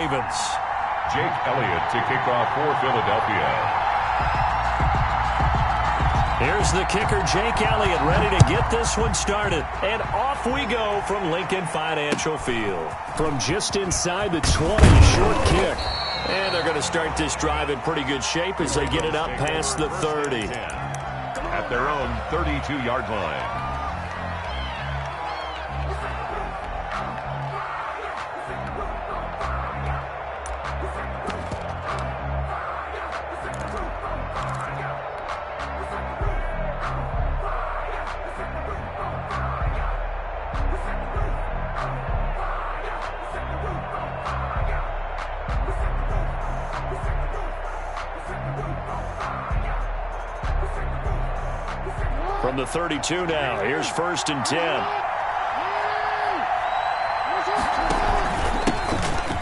Ravens. Jake Elliott to kick off for Philadelphia. Here's the kicker, Jake Elliott, ready to get this one started. And off we go from Lincoln Financial Field. From just inside the 20, short kick. And they're going to start this drive in pretty good shape as they get it up past the 30. At their own 32-yard line. From the 32 now, here's 1st and 10.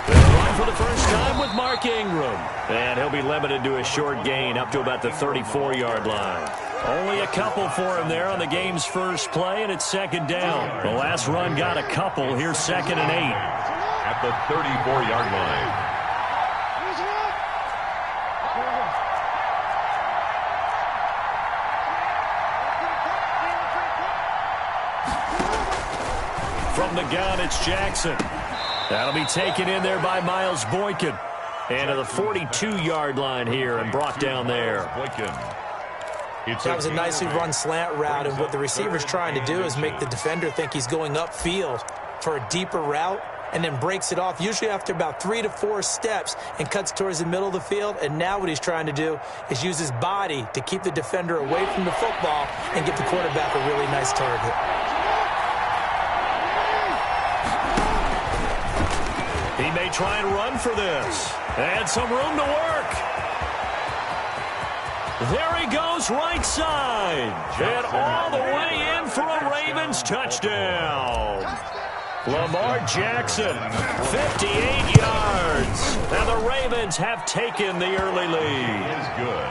They'll run for the first time with Mark Ingram. And he'll be limited to a short gain up to about the 34-yard line. Only a couple for him there on the game's first play, and it's 2nd down. The last run got a couple. Here's 2nd and 8. At the 34-yard line. From the gun, it's Jackson. That'll be taken in there by Miles Boykin. And to the 42-yard line here and brought down there. That was a nicely run slant route, and what the receiver's trying to do is make the defender think he's going upfield for a deeper route and then breaks it off, usually after about 3 to 4 steps, and cuts towards the middle of the field. And now what he's trying to do is use his body to keep the defender away from the football and get the quarterback a really nice target. He may try and run for this. And some room to work. There he goes, right side. And all the way in for a Ravens touchdown. Lamar Jackson, 58 yards. And the Ravens have taken the early lead. Is good.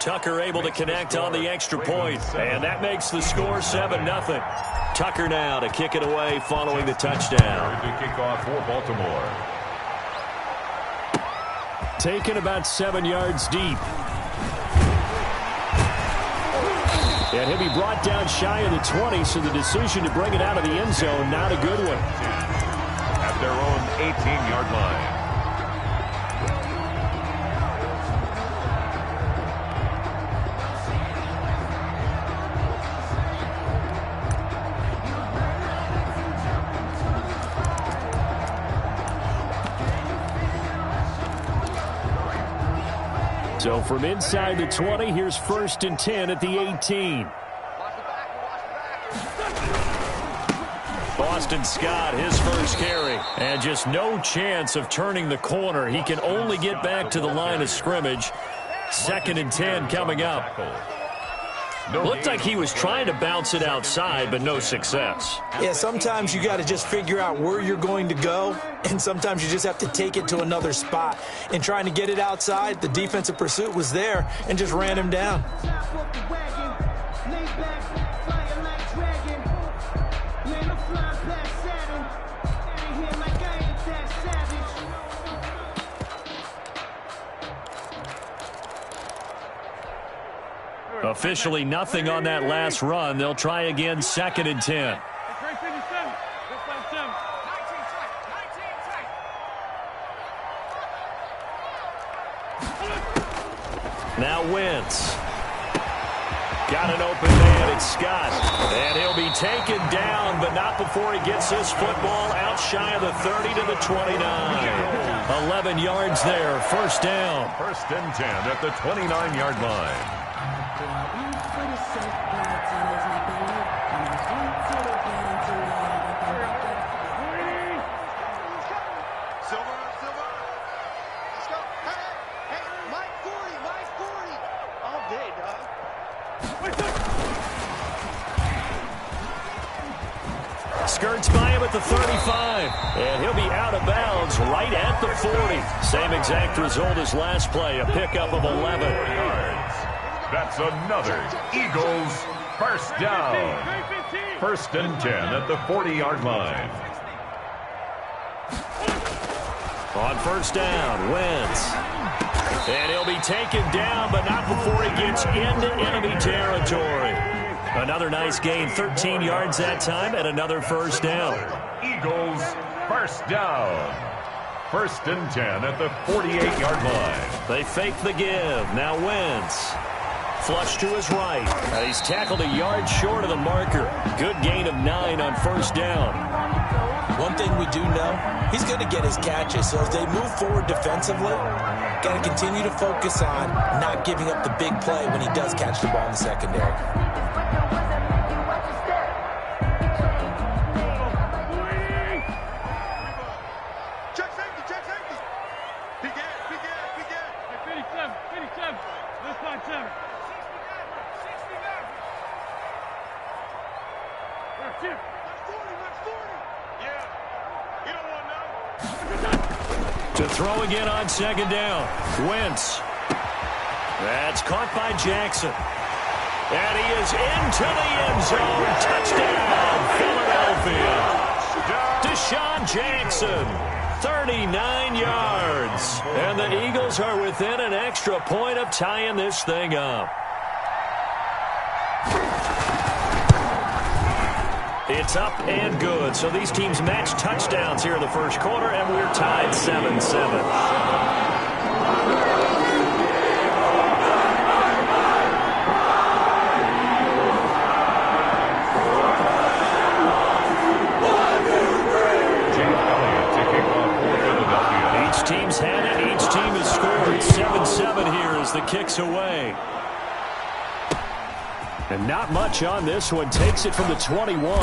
Tucker able to connect on the extra point. And that makes the score 7-0. Tucker now to kick it away following the touchdown. To kick off for Baltimore. Taken about 7 yards deep. And he'll be brought down shy of the 20, so the decision to bring it out of the end zone, not a good one. At their own 18-yard line. So from inside the 20, here's 1st and 10 at the 18. Boston Scott, his first carry. And just no chance of turning the corner. He can only get back to the line of scrimmage. 2nd and 10 coming up. Looked like he was trying to bounce it outside, but no success. Yeah, sometimes you got to just figure out where you're going to go, and sometimes you just have to take it to another spot. In trying to get it outside, the defensive pursuit was there and just ran him down. Officially nothing on that last run. They'll try again, 2nd and 10. Now Wentz. Got an open man, it's Scott. And he'll be taken down, but not before he gets this football out shy of the 30 to the 29. 11 yards there, 1st down. 1st and 10 at the 29-yard line. Skirts by him at the 35. And he'll be out of bounds right at the 40. Same exact result as last play, a pickup of 11. That's another Eagles first down. 1st and 10 at the 40-yard line. On first down, Wentz. And he'll be taken down, but not before he gets into enemy territory. Another nice gain, 13 yards that time, and another first down. Eagles, first down. First and 10 at the 48-yard line. They fake the give. Now Wentz. Flush to his right. And he's tackled a yard short of the marker. Good gain of 9 on first down. One thing we do know, he's going to get his catches. So as they move forward defensively, got to continue to focus on not giving up the big play when he does catch the ball in the secondary. Check safety, check safety. Big ass, big ass, big ass. 57, 57. Let's find 7. 69. That's 40, that's 40. Yeah. You don't want to know. To throw again on second down. Wentz. That's caught by Jackson. And he is into the end zone. Touchdown, Philadelphia. Deshaun Jackson, 39 yards. And the Eagles are within an extra point of tying this thing up. It's up and good. So these teams match touchdowns here in the first quarter, and we're tied 7-7. Each team's had it. Each team has scored. 7-7 here as the kick's away. And not much on this one. Takes it from the 21.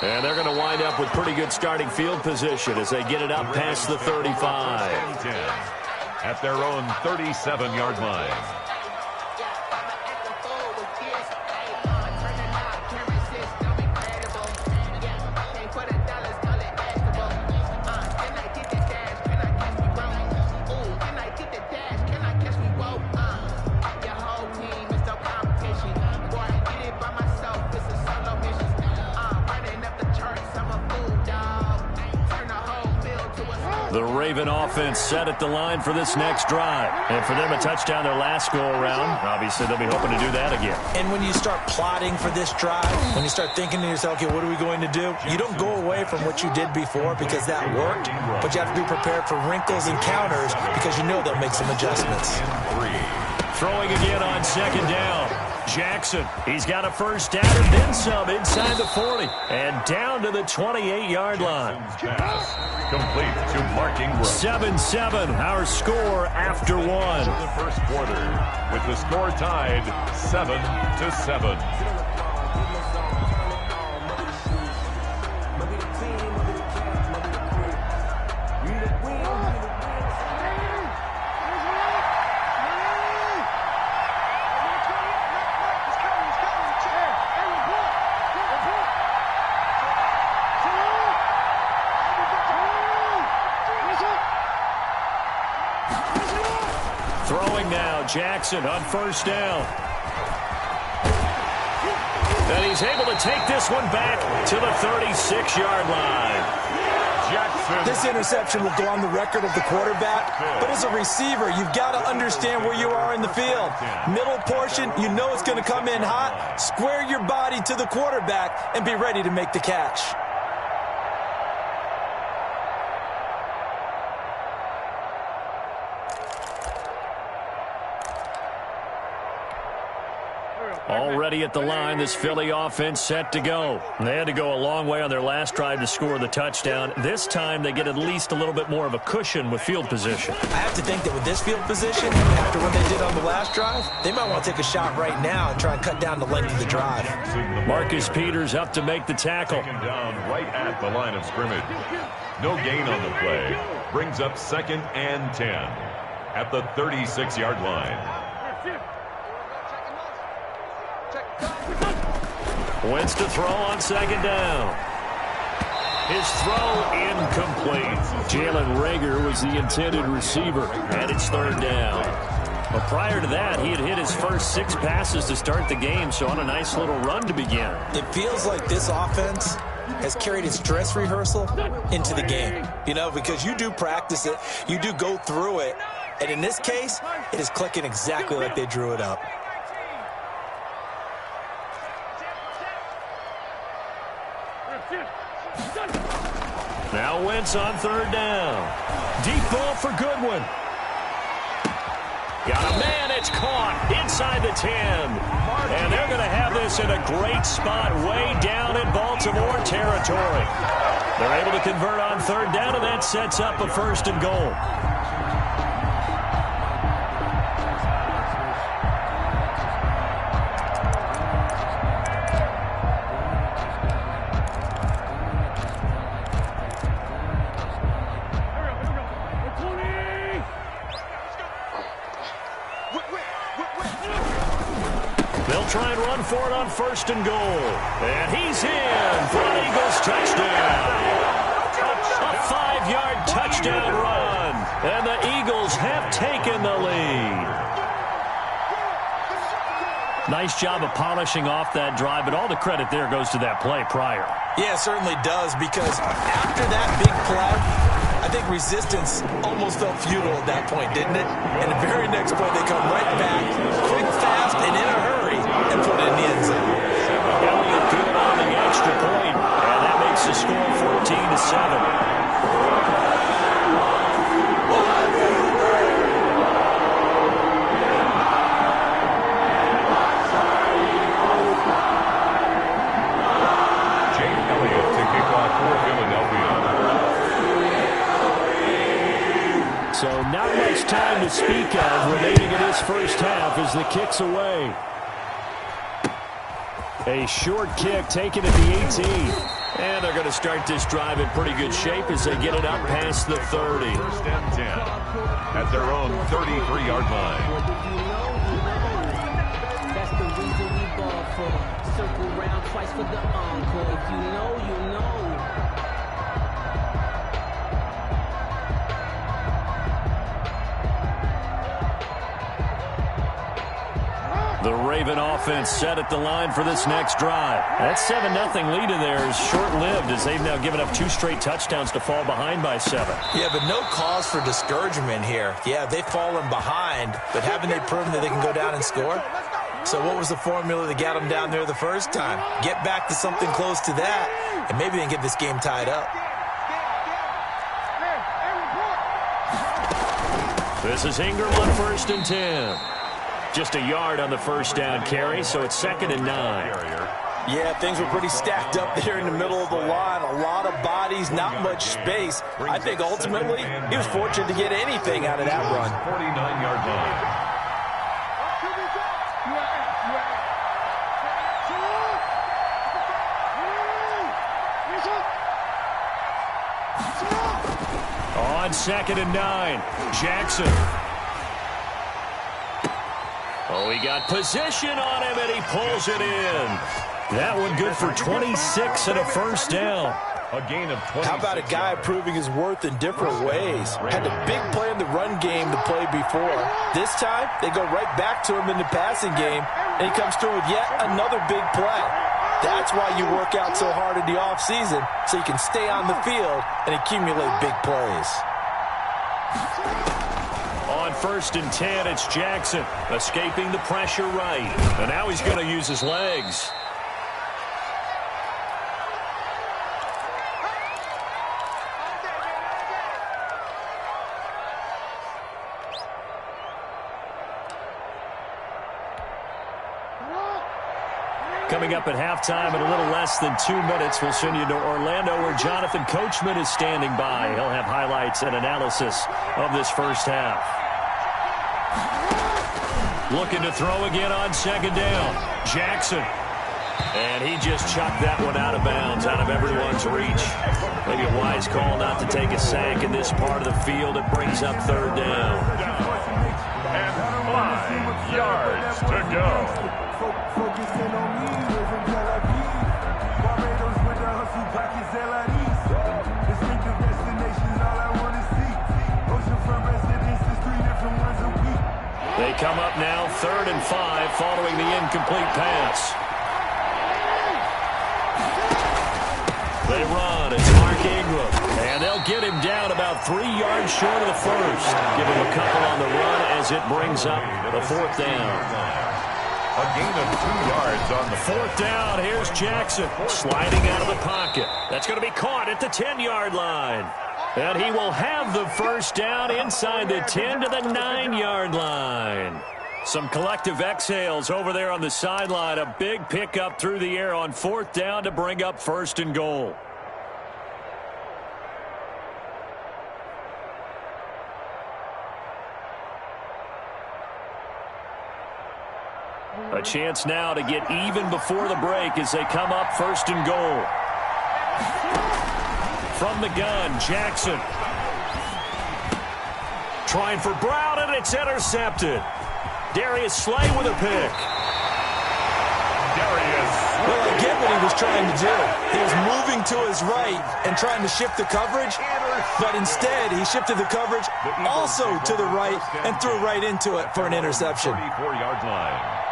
And they're going to wind up with pretty good starting field position as they get it up past the 35. At their own 37-yard line. The Raven offense set at the line for this next drive. And for them, a touchdown their last go-around. Obviously, they'll be hoping to do that again. And when you start plotting for this drive, when you start thinking to yourself, okay, what are we going to do? You don't go away from what you did before because that worked, but you have to be prepared for wrinkles and counters because you know they'll make some adjustments. Throwing again on second down. Jackson, he's got a first down and then some inside the 40. And down to the 28-yard line. Complete to Mark Ingram. 7-7, our score after one. The first quarter with the score tied 7-7. Throwing now, Jackson on first down. And he's able to take this one back to the 36-yard line. Jackson. This interception will go on the record of the quarterback, but as a receiver, you've got to understand where you are in the field. Middle portion, you know it's going to come in hot. Square your body to the quarterback and be ready to make the catch. Already at the line, this Philly offense set to go. They had to go a long way on their last drive to score the touchdown. This time, they get at least a little bit more of a cushion with field position. I have to think that with this field position, after what they did on the last drive, they might want to take a shot right now and try and cut down the length of the drive. Marcus Peters up to make the tackle. Taken down right at the line of scrimmage. No gain on the play. Brings up 2nd and 10 at the 36-yard line. Wentz to throw on second down. His throw incomplete. Jalen Reagor was the intended receiver, and it's third down. But prior to that, he had hit his first 6 passes to start the game, so on a nice little run to begin. It feels like this offense has carried its dress rehearsal into the game. You know, because you do practice it, you do go through it, and in this case, it is clicking exactly like they drew it up. Now Wentz on third down. Deep ball for Goodwin. Got a man, it's caught inside the 10. And they're going to have this in a great spot way down in Baltimore territory. They're able to convert on third down, and that sets up a 1st and goal. They'll try and run for it on 1st and goal. And he's in for an Eagles touchdown. A 5-yard touchdown run. And the Eagles have taken the lead. Nice job of polishing off that drive, but all the credit there goes to that play prior. Yeah, it certainly does, because after that big play, I think resistance almost felt futile at that point, didn't it? And the very next play, they come right back, quick, fast, and in a hurry, and put it in the end zone. Elliott good on the extra point, and that makes the score 14-7. So not much time to speak of remaining in this first half as the kick's away. A short kick taken at the 18. And they're going to start this drive in pretty good shape as they get it up past the 30. 1st and 10 at their own 33-yard line. That's the reason we ball for. Circle round twice for the encore. If you know, you know. The Raven offense set at the line for this next drive. That 7-0 lead in there is short-lived as they've now given up 2 straight touchdowns to fall behind by 7. Yeah, but no cause for discouragement here. Yeah, they've fallen behind, but haven't they proven that they can go down and score? So what was the formula that got them down there the first time? Get back to something close to that, and maybe they can get this game tied up. This is Ingram on 1st and 10. Just a yard on the first down carry, so it's 2nd and 9. Yeah, things were pretty stacked up there in the middle of the line. A lot of bodies, not much space. I think ultimately he was fortunate to get anything out of that run. 49-yard line. On 2nd and 9, Jackson. Oh, he got position on him, and he pulls it in. That one good for 26 and a 1st down. A gain of 26. How about a guy proving his worth in different ways? Had a big play in the run game to play before. This time, they go right back to him in the passing game, and he comes through with yet another big play. That's why you work out so hard in the offseason, so you can stay on the field and accumulate big plays. On 1st and 10, it's Jackson escaping the pressure right. And now he's going to use his legs. Coming up at halftime in a little less than 2 minutes, we'll send you to Orlando where Jonathan Coachman is standing by. He'll have highlights and analysis of this first half. Looking to throw again on 2nd down. Jackson. And he just chucked that one out of bounds, out of everyone's reach. Maybe a wise call not to take a sack in this part of the field. It brings up 3rd down. And 5 yards to go. They come up now 3rd and 5 following the incomplete pass. Ingram. And they'll get him down about 3 yards short of the first. Give him a couple on the run as it brings up the fourth down. A gain of 2 yards on the fourth down. Here's Jackson sliding out of the pocket. That's going to be caught at the 10-yard line. And he will have the first down inside the 10 to the 9-yard line. Some collective exhales over there on the sideline. A big pickup through the air on fourth down to bring up first and goal. A chance now to get even before the break as they come up first and goal. From the gun, Jackson. Trying for Brown, and it's intercepted. Darius Slay with a pick. Well, I get what he was trying to do. He was moving to his right and trying to shift the coverage, but instead he shifted the coverage also to the right and threw right into it for an interception. 34-yard line.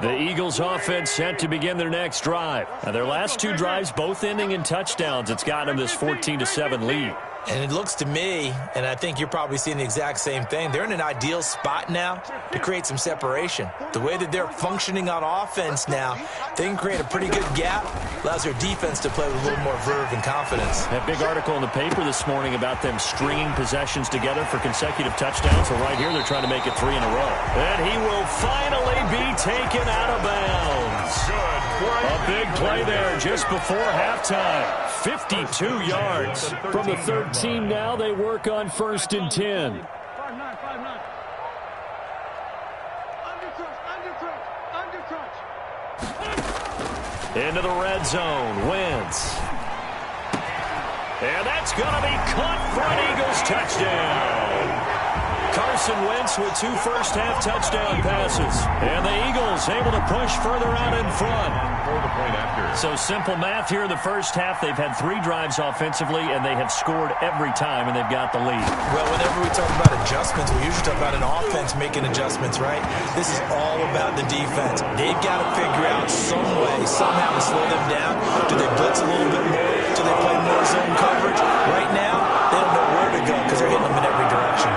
The Eagles offense set to begin their next drive. Now, their last 2 drives both ending in touchdowns. It's got them this 14-7 lead. And it looks to me, and I think you're probably seeing the exact same thing, they're in an ideal spot now to create some separation. The way that they're functioning on offense now, they can create a pretty good gap, allows their defense to play with a little more verve and confidence. That big article in the paper this morning about them stringing possessions together for consecutive touchdowns. So right here, they're trying to make it 3 in a row. And he will finally be taken out of bounds. A big play there just before halftime. 52 yards. From the 13 now, they work on 1st and 10. 5-9, 5-9. Under touch. Into the red zone. Wentz. And that's going to be caught for an Eagles touchdown. Carson Wentz with 2 first-half touchdown passes. And the Eagles able to push further out in front. So simple math here in the first half. They've had 3 drives offensively, and they have scored every time, and they've got the lead. Well, whenever we talk about adjustments, we usually talk about an offense making adjustments, right? This is all about the defense. They've got to figure out some way, somehow to slow them down. Do they blitz a little bit more? Do they play more zone coverage? Right now, they don't know where to go because they're hitting them in every direction.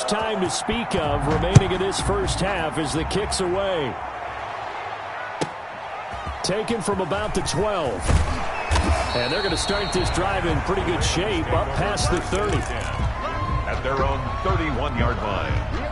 Time to speak of remaining in this first half as the kick's away. Taken from about the 12. And they're going to start this drive in pretty good shape up past the 30. At their own 31-yard line.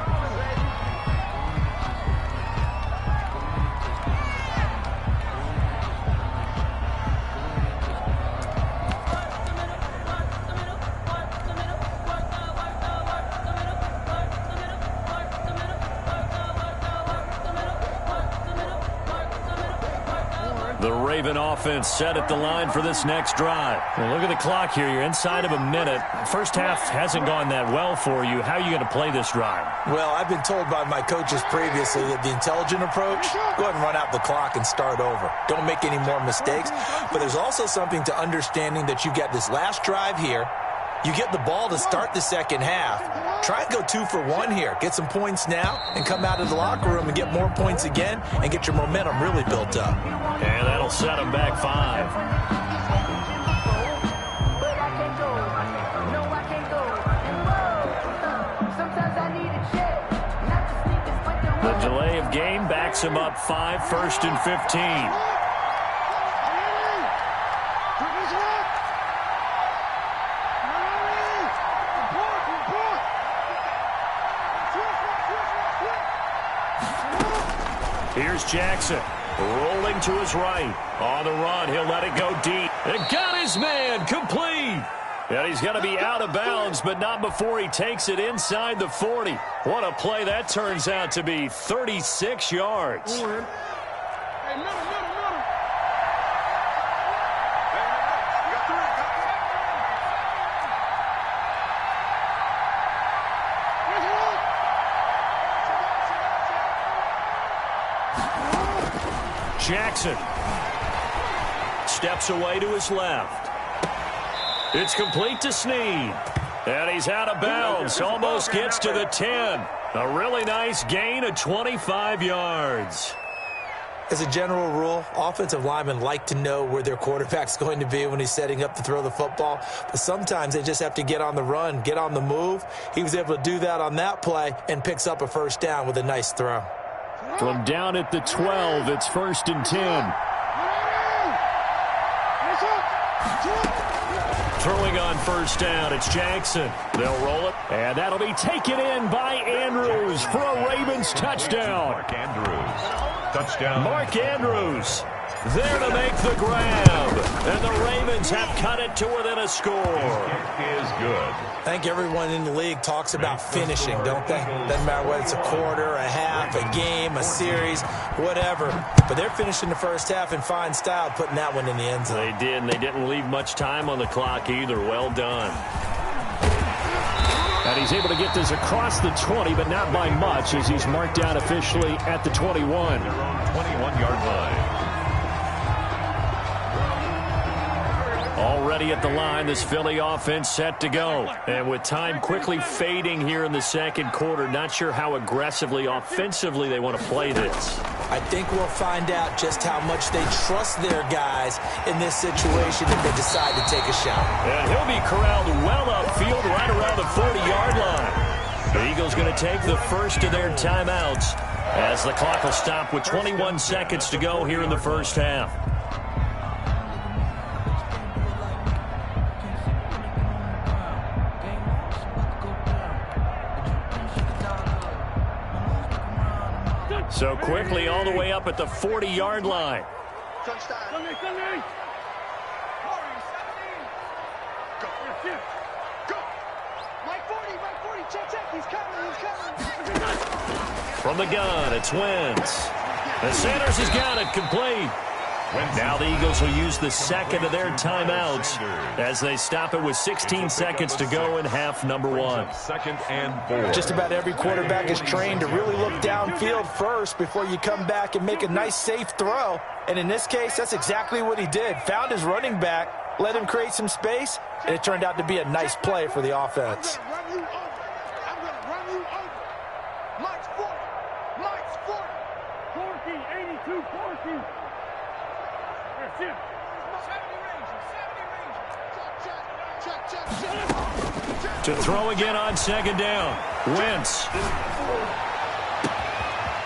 The Raven offense set at the line for this next drive. Well, look at the clock here. You're inside of a minute. First half hasn't gone that well for you. How are you going to play this drive? Well, I've been told by my coaches previously that the intelligent approach, go ahead and run out the clock and start over. Don't make any more mistakes. But there's also something to understanding that you've got this last drive here. You get the ball to start the second half. Try and go 2 for 1 here. Get some points now and come out of the locker room and get more points again and get your momentum really built up. And that'll set them back 5. The delay of game backs him up 5, 1st and 15. Here's Jackson, rolling to his right. On the run, he'll let it go deep. And got his man, complete. And he's going to be out of bounds, but not before he takes it inside the 40. What a play that turns out to be, 36 yards. Hey, middle. Jackson. Steps away to his left. It's complete to Snead. And he's out of bounds. Almost gets to the 10. A really nice gain of 25 yards. As a general rule, offensive linemen like to know where their quarterback's going to be when he's setting up to throw the football. But sometimes they just have to get on the run, get on the move. He was able to do that on that play and picks up a first down with a nice throw. From down at the 12, it's 1st and 10. Throwing on first down, it's Jackson. They'll roll it, and that'll be taken in by Andrews for a Ravens touchdown. Mark Andrews. Touchdown. Mark Andrews there to make the grab. And the Ravens have cut it to within a score. Kick is good. I think everyone in the league talks about finishing, don't they? Doesn't matter whether it's a quarter, a half, a game, a series, whatever. But they're finishing the first half in fine style, putting that one in the end zone. They did, and they didn't leave much time on the clock either. Well done. And he's able to get this across the 20, but not by much, as he's marked out officially at the 21. Their own 21-yard line. Already at the line, this Philly offense set to go. And with time quickly fading here in the second quarter, not sure how aggressively, offensively they want to play this. I think we'll find out just how much they trust their guys in this situation if they decide to take a shot. And he'll be corralled well upfield right around the 40-yard line. The Eagles going to take the first of their timeouts as the clock will stop with 21 seconds to go here in the first half. So quickly all the way up at the 40-yard line. From the gun, it's Wentz. And Sanders has got it complete. Now the Eagles will use the second of their timeouts as they stop it with 16 seconds to go in half number one. 2nd and 4. Just about every quarterback is trained to really look downfield first before you come back and make a nice, safe throw. And in this case, that's exactly what he did. Found his running back, let him create some space, and it turned out to be a nice play for the offense. To throw again on second down. Wentz.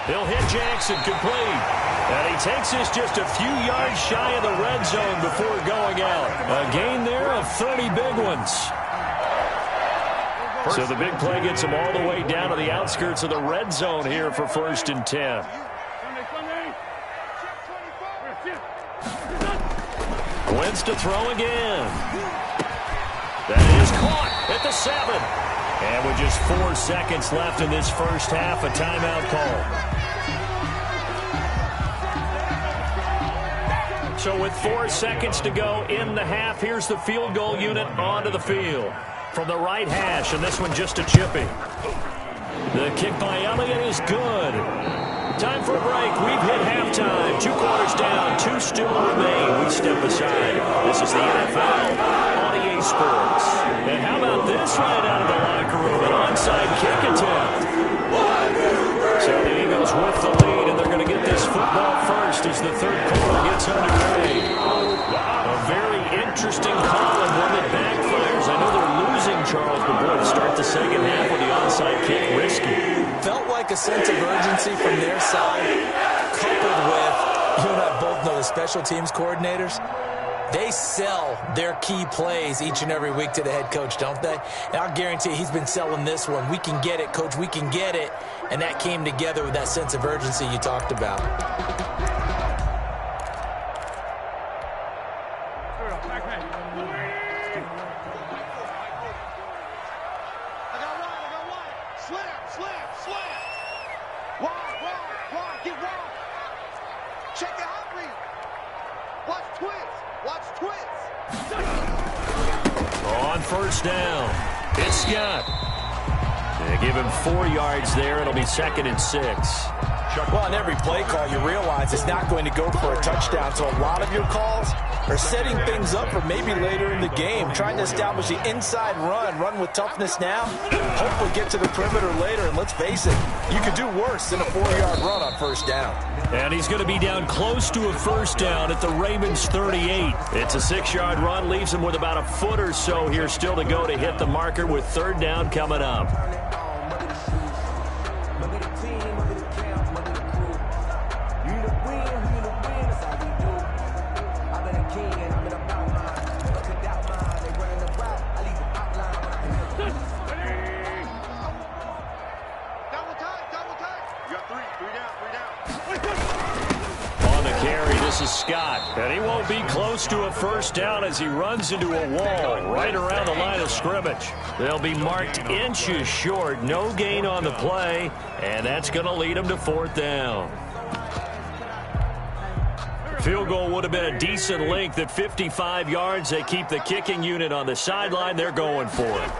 He'll hit Jackson complete. And he takes this just a few yards shy of the red zone before going out. A gain there of 30 big ones. So the big play gets him all the way down to the outskirts of the red zone here for 1st and 10. Wentz to throw again. That is caught at the 7. And with just 4 seconds left in this first half, a timeout call. So with 4 seconds to go in the half, here's the field goal unit onto the field. From the right hash, and this one just a chippy. The kick by Elliott is good. Time for a break. We've hit halftime. 2 quarters down, 2 still remain. We step aside. This is the NFL on EA Sports. And how about this right out of the locker room? An onside kick attempt. So the Eagles with the lead, and they're going to get this football first as the third quarter gets underway. A very interesting call and one that backfires. I know they're losing, Charles, but boy, to start the second half with the onside kick, risky. Felt like a sense of urgency from their side, coupled with, you and I both know the special teams coordinators. They sell their key plays each and every week to the head coach, don't they? And I'll guarantee he's been selling this one. We can get it, coach, we can get it. And that came together with that sense of urgency you talked about. On first down, it's Scott. They give him 4 yards there. It'll be 2nd and 6. Well, on every play call, you realize it's not going to go for a touchdown, so a lot of your calls are setting things up for maybe later in the game, trying to establish the inside run with toughness now, hopefully get to the perimeter later, and let's face it, you could do worse than a 4-yard run on first down. And he's going to be down close to a first down at the Ravens 38. It's a 6-yard run, leaves him with about a foot or so here still to go to hit the marker with third down coming up. And he won't be close to a first down as he runs into a wall right around the line of scrimmage. They'll be marked inches short, no gain on the play, and that's going to lead him to fourth down. Field goal would have been a decent length at 55 yards. They keep the kicking unit on the sideline. They're going for it.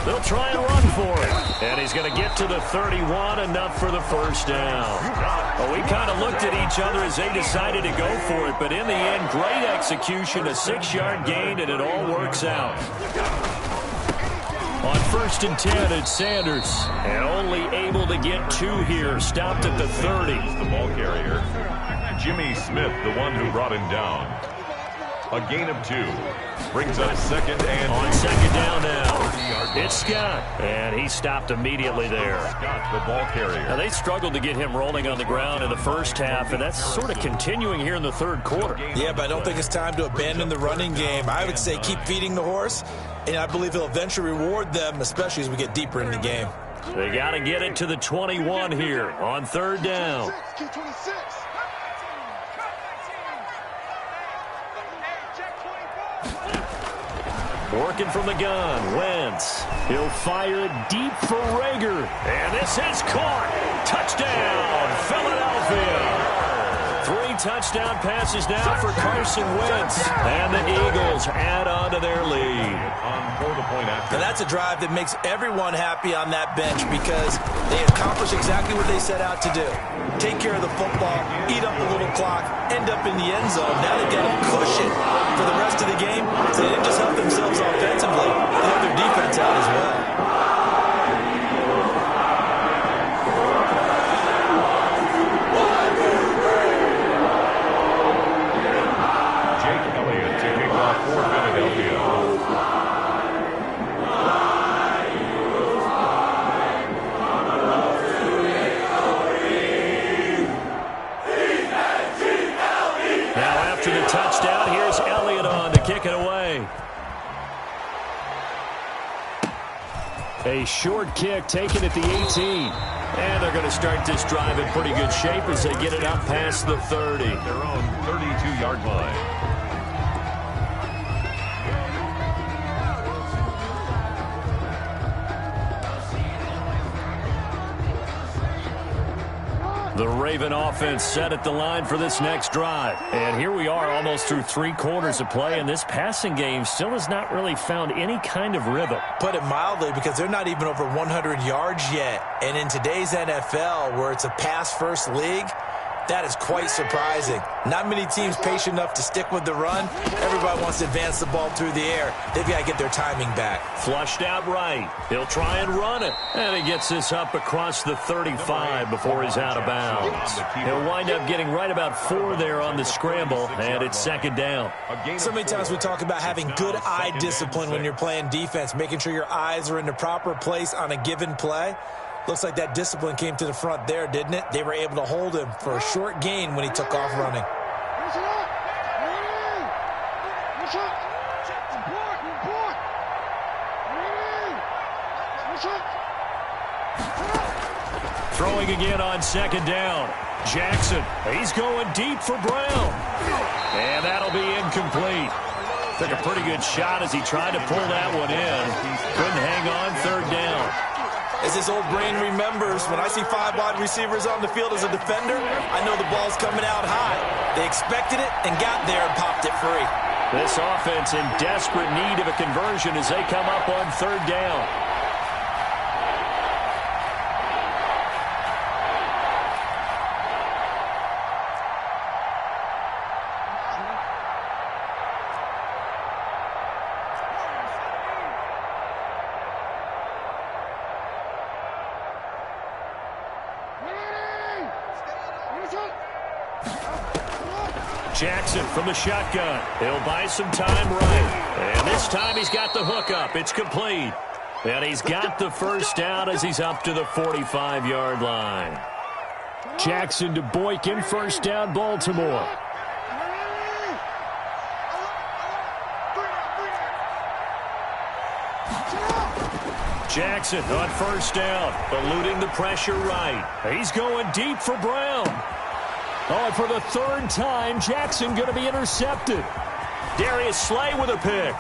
They'll try and run for it. And he's going to get to the 31, enough for the first down. Well, we kind of looked at each other as they decided to go for it, but in the end, great execution, a 6-yard gain, and it all works out. On 1st and 10, it's Sanders. And only able to get 2 here, stopped at the 30. The ball carrier, Jimmy Smith, the one who brought him down. A gain of 2. Brings up second and... On second down now, it's Scott. And he stopped immediately there. Scott, the ball carrier. Now, they struggled to get him rolling on the ground in the first half, and that's sort of continuing here in the third quarter. Yeah, but I don't think it's time to abandon the running game. I would say keep feeding the horse, and I believe he'll eventually reward them, especially as we get deeper in the game. They got to get it to the 21 here on third down. Working from the gun, Wentz. He'll fire it deep for Rager. And this is caught. Touchdown, Philadelphia. 3 touchdown passes now for Carson Wentz. And the Eagles add on to their lead. And that's a drive that makes everyone happy on that bench because they accomplish exactly what they set out to do. Take care of the football, eat up a little clock, end up in the end zone. Now they've got a cushion for the rest of the game. So they didn't just help themselves offensively, they helped their defense out as well. Touchdown. Here's Elliott on to kick it away. A short kick taken at the 18. And they're going to start this drive in pretty good shape as they get it up past the 30. Their own 32-yard line. The Raven offense set at the line for this next drive. And here we are almost through 3 quarters of play, and this passing game still has not really found any kind of rhythm. Put it mildly, because they're not even over 100 yards yet. And in today's NFL, where it's a pass-first league, that is quite surprising. Not many teams patient enough to stick with the run. Everybody wants to advance the ball through the air. They've got to get their timing back. Flushed out right. He'll try and run it. And he gets this up across the 35 before he's out of bounds. He'll wind up getting right about 4 there on the scramble, and it's second down. So many times we talk about having good eye discipline when you're playing defense, making sure your eyes are in the proper place on a given play. Looks like that discipline came to the front there, didn't it? They were able to hold him for a short gain when he took off running. Throwing again on second down. Jackson, he's going deep for Brown. And that'll be incomplete. Took a pretty good shot as he tried to pull that one in. Couldn't hang on, third down. As his old brain remembers, when I see 5 wide receivers on the field as a defender, I know the ball's coming out high. They expected it and got there and popped it free. This offense in desperate need of a conversion as they come up on third down. Jackson from the shotgun. He'll buy some time right. And this time he's got the hook up. It's complete. And he's got the first down as he's up to the 45-yard line. Jackson to Boykin, first down, Baltimore. Jackson on first down, eluding the pressure right. He's going deep for Brown. Oh, and for the third time, Jackson going to be intercepted. Darius Slay with a pick.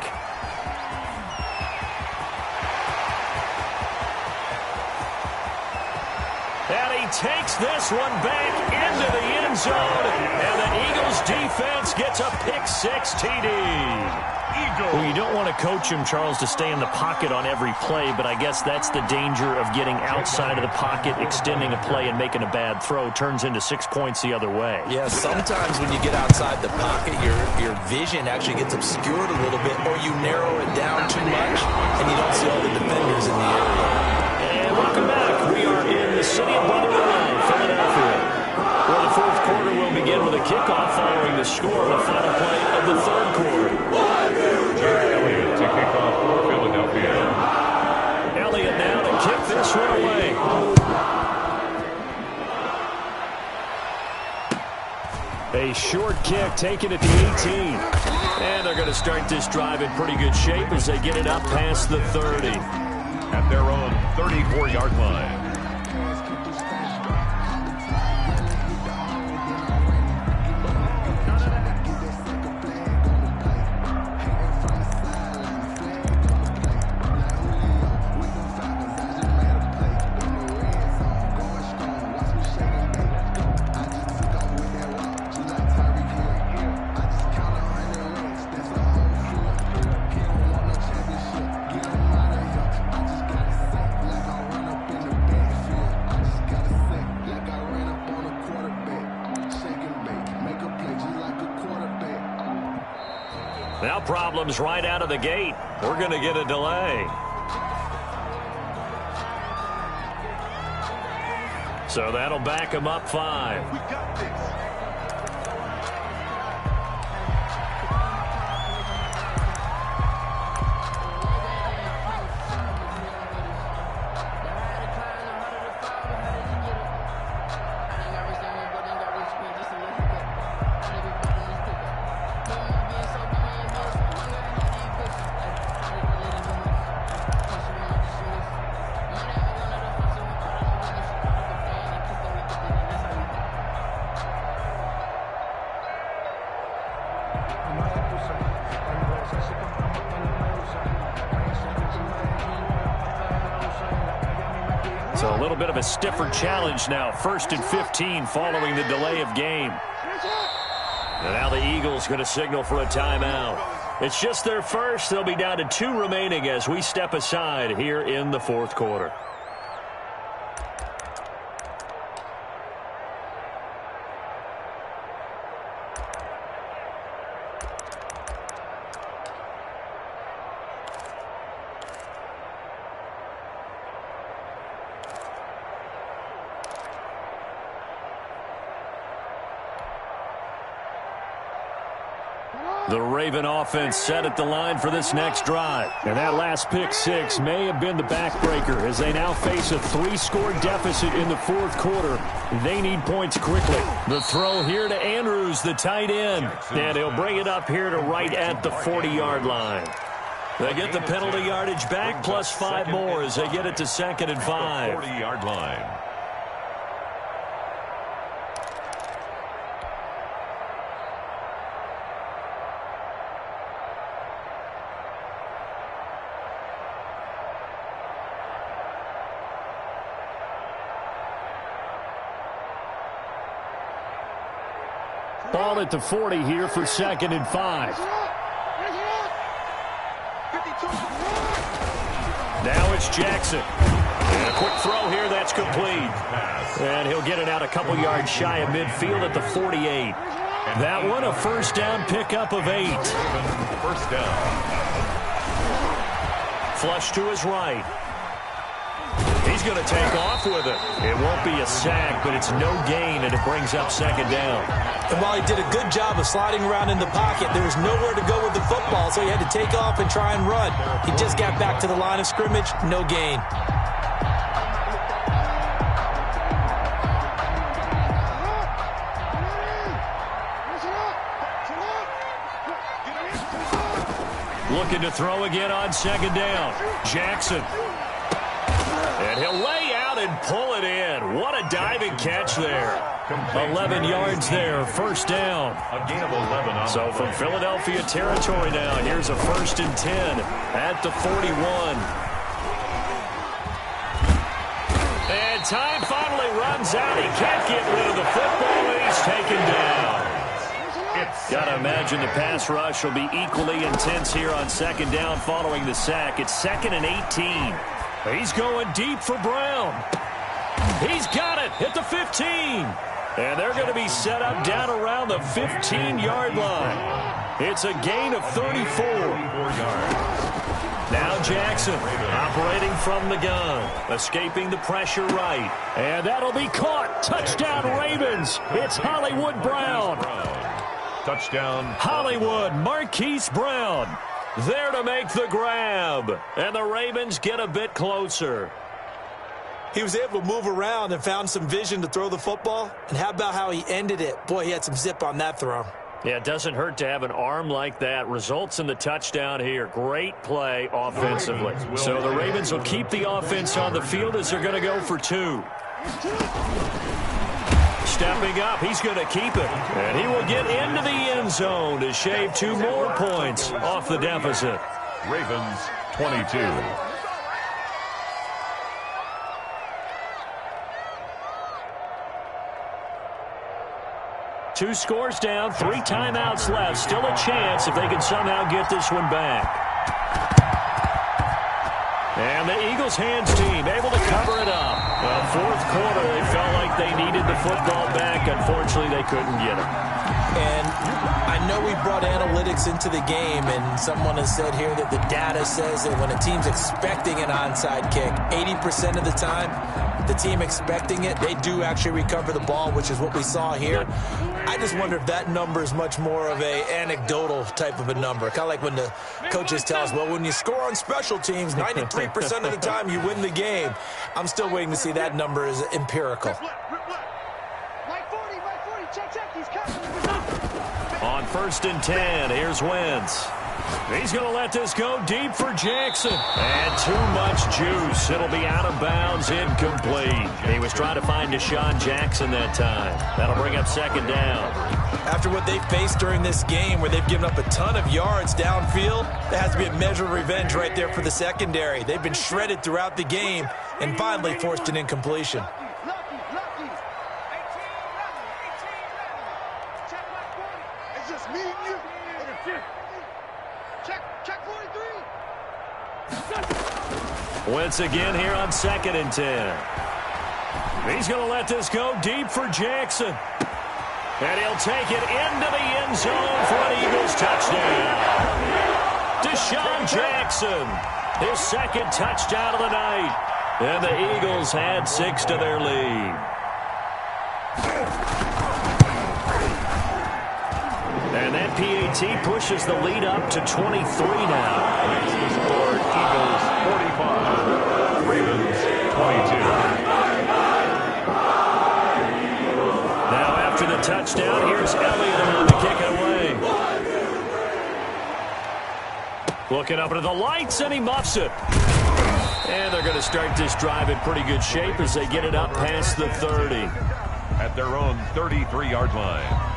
And he takes this one back into the end zone. And the Eagles defense gets a pick-6 TD. Well, you don't want to coach him, Charles, to stay in the pocket on every play, but I guess that's the danger of getting outside of the pocket, extending a play, and making a bad throw. Turns into 6 points the other way. Yeah, sometimes when you get outside the pocket, your vision actually gets obscured a little bit, or you narrow it down too much, and you don't see all the defenders in the area. And welcome back. We are in the city of Brotherhood, Philadelphia, where the fourth quarter will begin with a kickoff following the score of the final play of the third quarter. Elliott to kick off for Philadelphia. Elliott now to kick this one away. A short kick taken at the 18. And they're going to start this drive in pretty good shape as they get it up past the 30. At their own 34-yard line. Now problems right out of the gate. We're going to get a delay. So that'll back him up 5. We got this. So a little bit of a stiffer challenge now. 1st and 15 following the delay of game. And now the Eagles going to signal for a timeout. It's just their first. They'll be down to 2 remaining as we step aside here in the fourth quarter. The Raven offense set at the line for this next drive. And that last pick-6 may have been the backbreaker as they now face a 3-score deficit in the fourth quarter. They need points quickly. The throw here to Andrews, the tight end. And he'll bring it up here to right at the 40-yard line. They get the penalty yardage back plus 5 more as they get it to 2nd and 5. 40-yard line. Ball at the 40 here for 2nd and 5. Now it's Jackson. And a quick throw here, that's complete. And he'll get it out a couple yards shy of midfield at the 48. That one a first down pickup of 8. First down. Flush to his right. He's He's going to take off with it. It won't be a sack, but it's no gain, and it brings up second down. And while he did a good job of sliding around in the pocket, there was nowhere to go with the football, so he had to take off and try and run. He just got back to the line of scrimmage, no gain. Looking to throw again on second down. Jackson. And he'll lay out and pull it in. What a diving catch there. 11 yards there, first down. A gain of 11 on So from Philadelphia territory now, here's a 1st and 10 at the 41. And time finally runs out. He can't get rid of the football, and he's taken down. Got to imagine the pass rush will be equally intense here on second down following the sack. It's 2nd and 18. He's going deep for Brown. He's got it at the 15. And they're going to be set up down around the 15-yard line. It's a gain of 34. Now Jackson operating from the gun, escaping the pressure right. And that'll be caught. Touchdown Ravens. It's Hollywood Brown. Touchdown. Hollywood, Marquise Brown, there to make the grab. And the Ravens get a bit closer. He was able to move around and found some vision to throw the football. And how about how he ended it? Boy, he had some zip on that throw. Yeah, it doesn't hurt to have an arm like that. Results in the touchdown here. Great play offensively. So the Ravens will keep the offense on the field as they're going to go for 2. Stepping up, he's going to keep it. And he will get into the end zone to shave 2 more points off the deficit. Ravens 22. Two scores down, 3 timeouts left. Still a chance if they can somehow get this one back. And the Eagles hands team able to cover it up. Well, 4th quarter, they felt like they needed the football back. Unfortunately, they couldn't get it. And I know we brought analytics into the game, and someone has said here that the data says that when a team's expecting an onside kick, 80% of the time, the team expecting it, they do actually recover the ball, which is what we saw here. I just wonder if that number is much more of a anecdotal type of a number. Kind of like when the coaches tell us, well, when you score on special teams, 93% of the time you win the game. I'm still waiting to see that number is empirical. On 1st and 10, here's Wentz. He's going to let this go deep for Jackson. And too much juice. It'll be out of bounds, incomplete. He was trying to find Deshaun Jackson that time. That'll bring up second down. After what they faced during this game where they've given up a ton of yards downfield, there has to be a measure of revenge right there for the secondary. They've been shredded throughout the game and finally forced an incompletion. Wentz again here on 2nd and 10. He's going to let this go deep for Jackson. And he'll take it into the end zone for an Eagles touchdown. Deshaun Jackson, his 2nd touchdown of the night. And the Eagles add 6 to their lead. And that PAT pushes the lead up to 23 now. Scored Eagles 45, Ravens 22. Now after the touchdown, here's Elliott on to kick it away. Looking up into the lights, and he muffs it. And they're going to start this drive in pretty good shape as they get it up past the 30. At their own 33-yard line.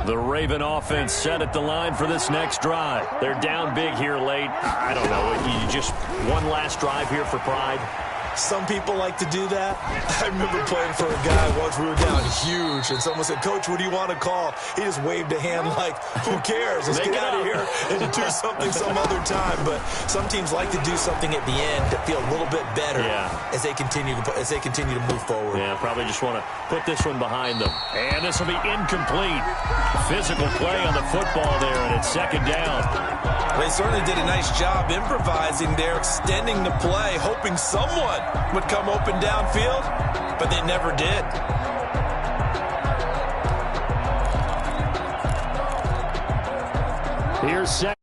The Raven offense set at the line for this next drive. They're down big here late. I don't know. You just one last drive here for pride? Some people like to do that. I remember playing for a guy once. We were down huge, and someone said, "Coach, what do you want to call?" He just waved a hand like, "Who cares? Let's get out of here and do something some other time." But some teams like to do something at the end to feel a little bit better as they continue to move forward. Yeah, probably just want to put this one behind them. And this will be incomplete. Physical play on the football there, and it's second down. They certainly did a nice job improvising there, extending the play, hoping someone would come open downfield, but they never did. Here's second.